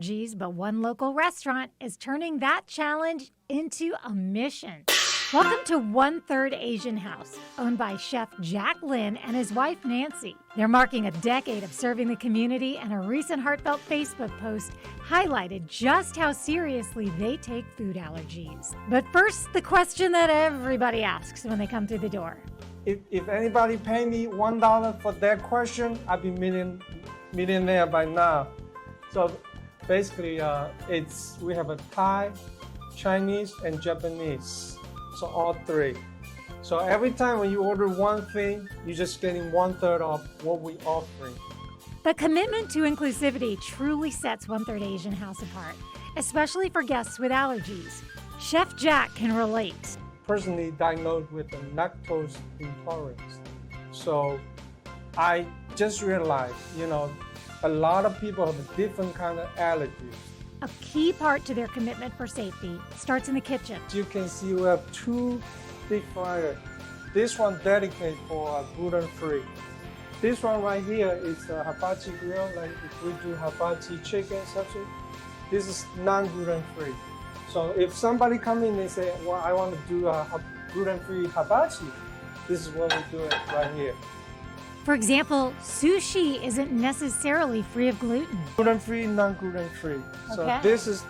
Geez, but one local restaurant is turning that challenge into a mission. Welcome to One Third Asian House, owned by Chef Jack Lin and his wife Nancy. They're marking a decade of serving the community, and a recent heartfelt Facebook post highlighted just how seriously they take food allergies. But first, the question that everybody asks when they come through the door. If anybody pay me $1 for that question, I'd be millionaire by now. So basically, we have a Thai, Chinese, and Japanese. So all three. So every time when you order one thing, you're just getting 1/3 of what we're offering. The commitment to inclusivity truly sets One Third Asian House apart, especially for guests with allergies. Chef Jack can relate. Personally diagnosed with a lactose intolerance. So I just realized, a lot of people have a different kind of allergies. A key part to their commitment for safety starts in the kitchen. As you can see, we have 2 deep fryers. This one dedicated for gluten-free. This one right here is a hibachi grill, like if we do hibachi chicken, such. This is non-gluten-free. So if somebody come in and say, well, I want to do a gluten-free hibachi, this is what we do it right here. For example, sushi isn't necessarily free of gluten. Gluten-free, non-gluten-free. So Okay.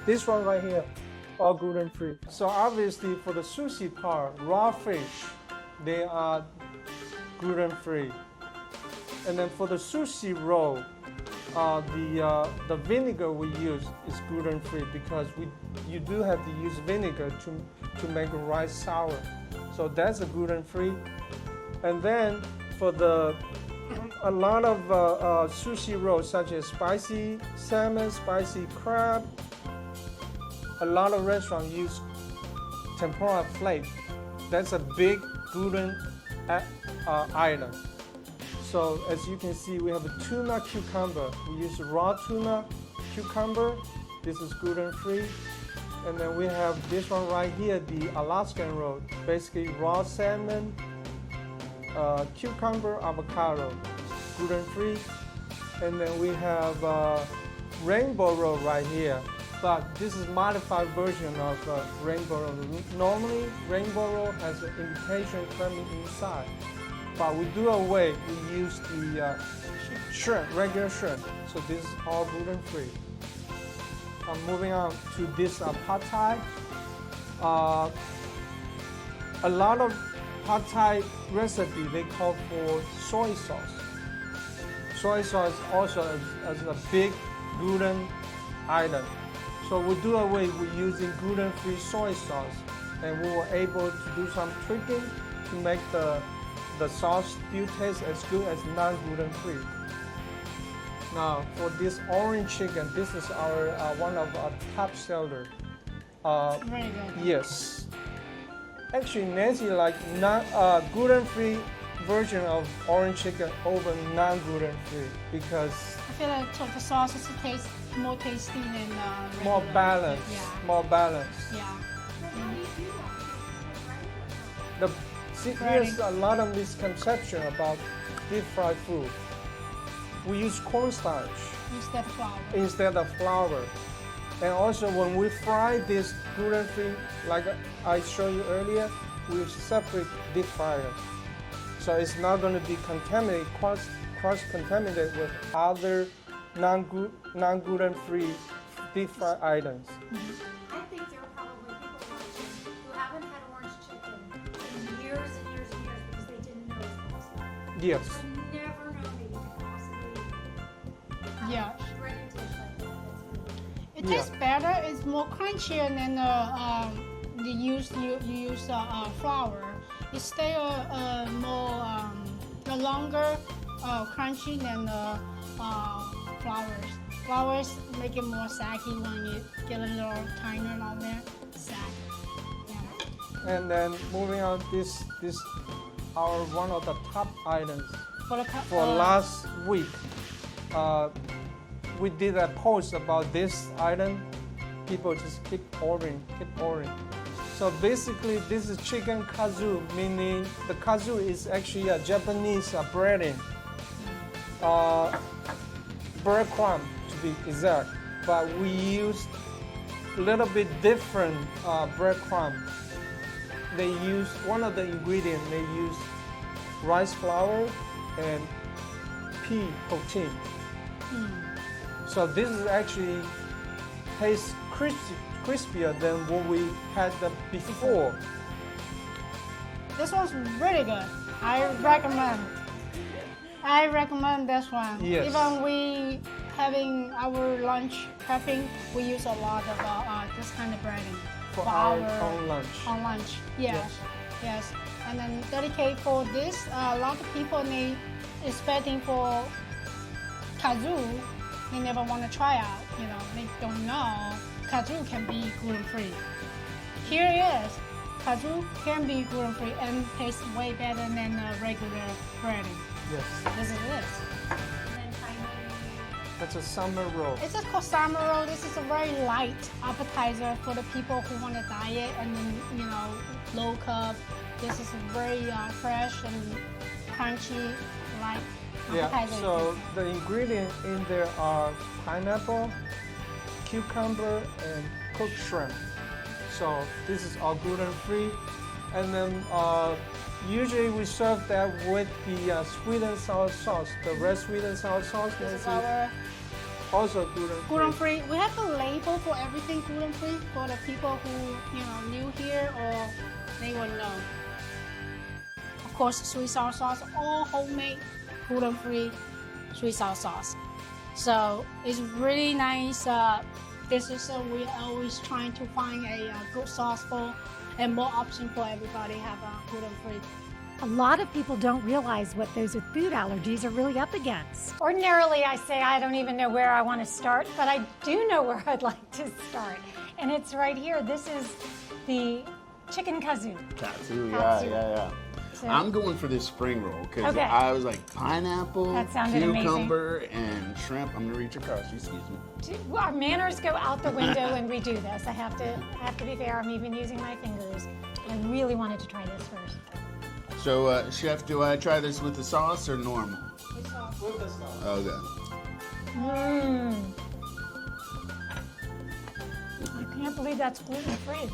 this one right here, all gluten-free. So obviously for the sushi part, raw fish, they are gluten-free. And then for the sushi roll, the vinegar we use is gluten-free because you do have to use vinegar to make rice sour. So that's a gluten-free. And then for a lot of sushi rolls, such as spicy salmon, spicy crab, a lot of restaurants use tempura flake. That's a big gluten item. So as you can see, we have a tuna cucumber. We use raw tuna cucumber. This is gluten-free. And then we have this one right here, the Alaskan roll. Basically raw salmon, cucumber, avocado, gluten-free. And then we have rainbow roll right here. But this is modified version of rainbow roll. Normally, rainbow roll has an invitation crummy inside. But we do away, we use the shrimp, regular shrimp. So this is all gluten-free. I'm moving on to this pad thai. A lot of pad thai recipe, they call for soy sauce. Soy sauce also is a big gluten item. So we do away with using gluten-free soy sauce. And we were able to do some tweaking to make the sauce still tastes as good as non-gluten-free. Now for this orange chicken, this is our one of our top seller. Very good. Yes. Actually, Nancy like gluten-free version of orange chicken over non-gluten-free because I feel like the sauces taste more tasty than more regular. balanced. Yeah. More balanced. Yeah. Here's a lot of misconception about deep fried food. We use cornstarch Instead of flour. And also when we fry this gluten-free, like I showed you earlier, we use separate deep fryer. So it's not going to be contaminated, cross-contaminated with other non-gluten-free deep fried items. I think there are probably people watching who haven't had orange chicken in years and years and years because they didn't know it was possible. Yes. I've never known that you could possibly have Yeah. a great dish like that. That's good. It tastes better. It's more crunchier than you use flour. It stays longer crunchy than flours. Flours make it more saggy when you get a little tiner on there. Sag. Yeah. And then moving on, this our one of the top items for last week. We did a post about this item. People just keep ordering. So basically, this is chicken kazu, meaning the kazu is actually a Japanese breading, breadcrumb to be exact. but we used a little bit different breadcrumb. They use one of the ingredients. They use rice flour and pea protein. So this is actually tastes crispier than what we had before. This one's really good. I recommend this one. Yes. Even we having our lunch prepping, we use a lot of this kind of breading For our own lunch. On lunch, yes. And then dedicate for this. A lot of people they expecting for kazoo. They never want to try out. You know, they don't know kazoo can be gluten-free. Here it is. Kazoo can be gluten-free and tastes way better than regular breading. Yes. This is it. And then finally, That's a summer roll. It's just called summer roll. This is a very light appetizer for the people who want to diet and low carb. This is very fresh and crunchy, light appetizer. So the ingredients in there are pineapple, cucumber, and cooked shrimp. So this is all gluten-free. And then usually we serve that with the sweet and sour sauce, the red sweet and sour sauce. This is our Also gluten-free. gluten-free. We have a label for everything gluten-free for the people who new here or they will know. Of course, sweet sour sauce, all homemade, gluten-free sweet sour sauce. So it's really nice. This is we're always trying to find a good sauce for and more option for everybody have gluten-free. A lot of people don't realize what those with food allergies are really up against. Ordinarily, I say I don't even know where I want to start, but I do know where I'd like to start. And it's right here. This is the chicken kazoo. Katsu, Katsu. yeah. So- I'm going for this spring roll because Okay. I was like pineapple, That sounded amazing. cucumber, and shrimp. I'm gonna reach across. Excuse me. Our manners go out the window when we do this. I have to be fair. I'm even using my fingers. I really wanted to try this first. So, chef, do I try this with the sauce or normal? With the sauce. Okay. Mmm. I can't believe that's gluten-free.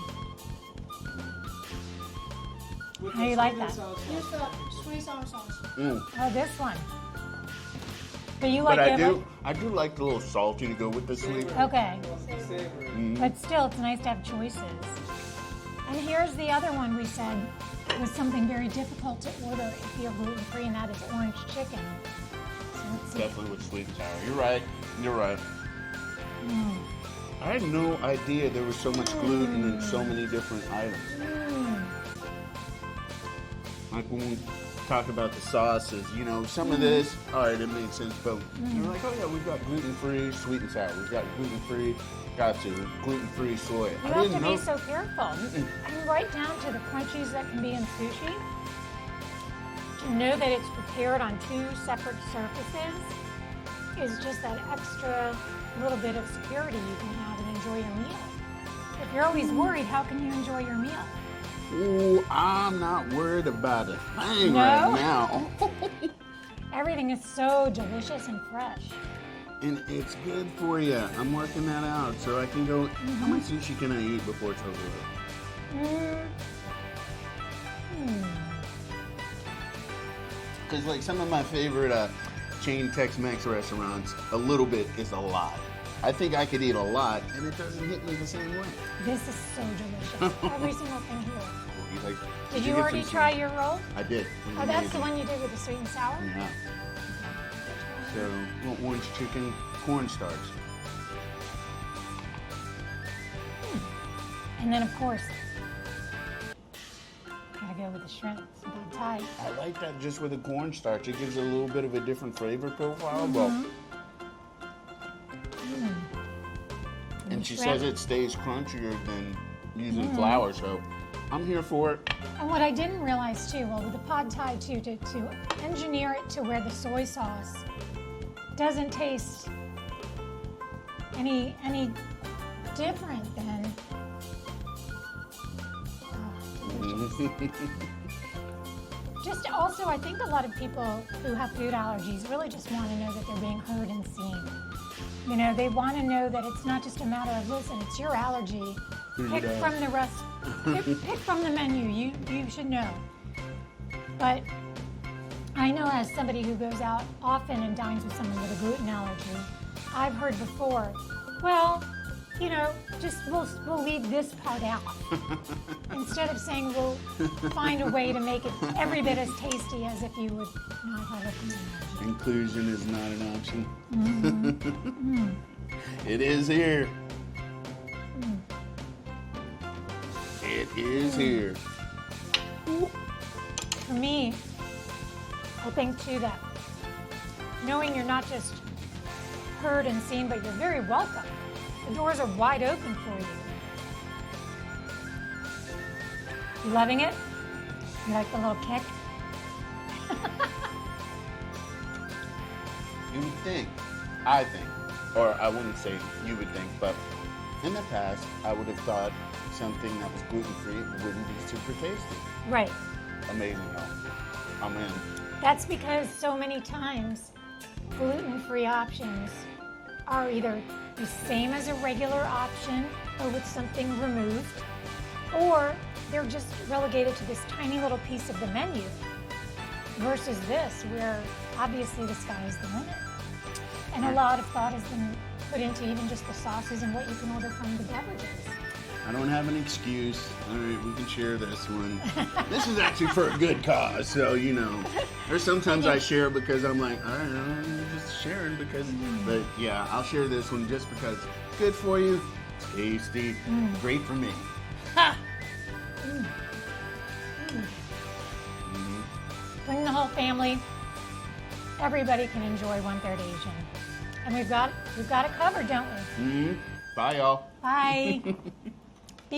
With How the you like sweet and that? sour sauce. Use the sweet sour sauce. Oh, this one. But you But like I do like the little salty to go with the sweet. Okay. Savory. But still, it's nice to have choices. And here's the other one we said was something very difficult to order if you're gluten-free, and that is orange chicken. So let's see. Definitely with sweet and sour. You're right. Mm. I had no idea there was so much gluten in so many different items. Mm. Like when we talk about the sauces, some of this, all right, it makes sense, but you're like, oh yeah, we've got gluten-free sweet and sour. We've got gluten-free katsu, gluten-free soy. You have to be so careful. And right down to the crunchies that can be in sushi. To know that it's prepared on two separate surfaces is just that extra little bit of security you can have and enjoy your meal. If you're always worried, how can you enjoy your meal? Ooh, I'm not worried about a thing No? right now. Everything is so delicious and fresh. And it's good for you. I'm working that out so I can go, how much sushi can I eat before it's over with? Because like some of my favorite chain Tex-Mex restaurants, a little bit is a lot. I think I could eat a lot and it doesn't hit me the same way. This is so delicious. Every single thing here. Did you get already some try sushi? your roll? I did. It was Oh, that's the amazing. one you did with the sweet and sour? Yeah. So, orange chicken, cornstarch. And then, of course, gotta go with the shrimp. Some pad thai. I like that just with the cornstarch. It gives it a little bit of a different flavor profile. But and she shrimp. says it stays crunchier than using flour, so I'm here for it. And what I didn't realize too, well, with the pad thai too, to engineer it to where the soy sauce doesn't taste any different than. Just also, I think a lot of people who have food allergies really just want to know that they're being heard and seen. You know, they want to know that it's not just a matter of, listen, it's your allergy. Pick from the rest. Pick from the menu. You should know. But I know, as somebody who goes out often and dines with someone with a gluten allergy, I've heard before, well, you know, just we'll leave this part out. Instead of saying we'll find a way to make it every bit as tasty as if you would not have a gluten allergy. Inclusion is not an option. Mm-hmm. It is here. It is here. For me, I think too that knowing you're not just heard and seen, but you're very welcome. The doors are wide open for you. You loving it? You like the little kick? You would think, I think, or I wouldn't say you would think, but in the past, I would have thought something that was gluten-free wouldn't be super tasty. Right. Amazing, though. I'm in. That's because so many times gluten-free options are either the same as a regular option or with something removed, or they're just relegated to this tiny little piece of the menu versus this, where obviously the sky is the limit. And a lot of thought has been put into even just the sauces and what you can order from the beverages. I don't have an excuse. All right, we can share this one. This is actually for a good cause, so you know. Or sometimes I share because I'm like, all right, I'm just sharing because. But yeah, I'll share this one just because. Good for you, tasty, great for me. Ha! Bring the whole family. Everybody can enjoy 1/3 Asian, and we've got it covered, don't we? Bye, y'all. Bye.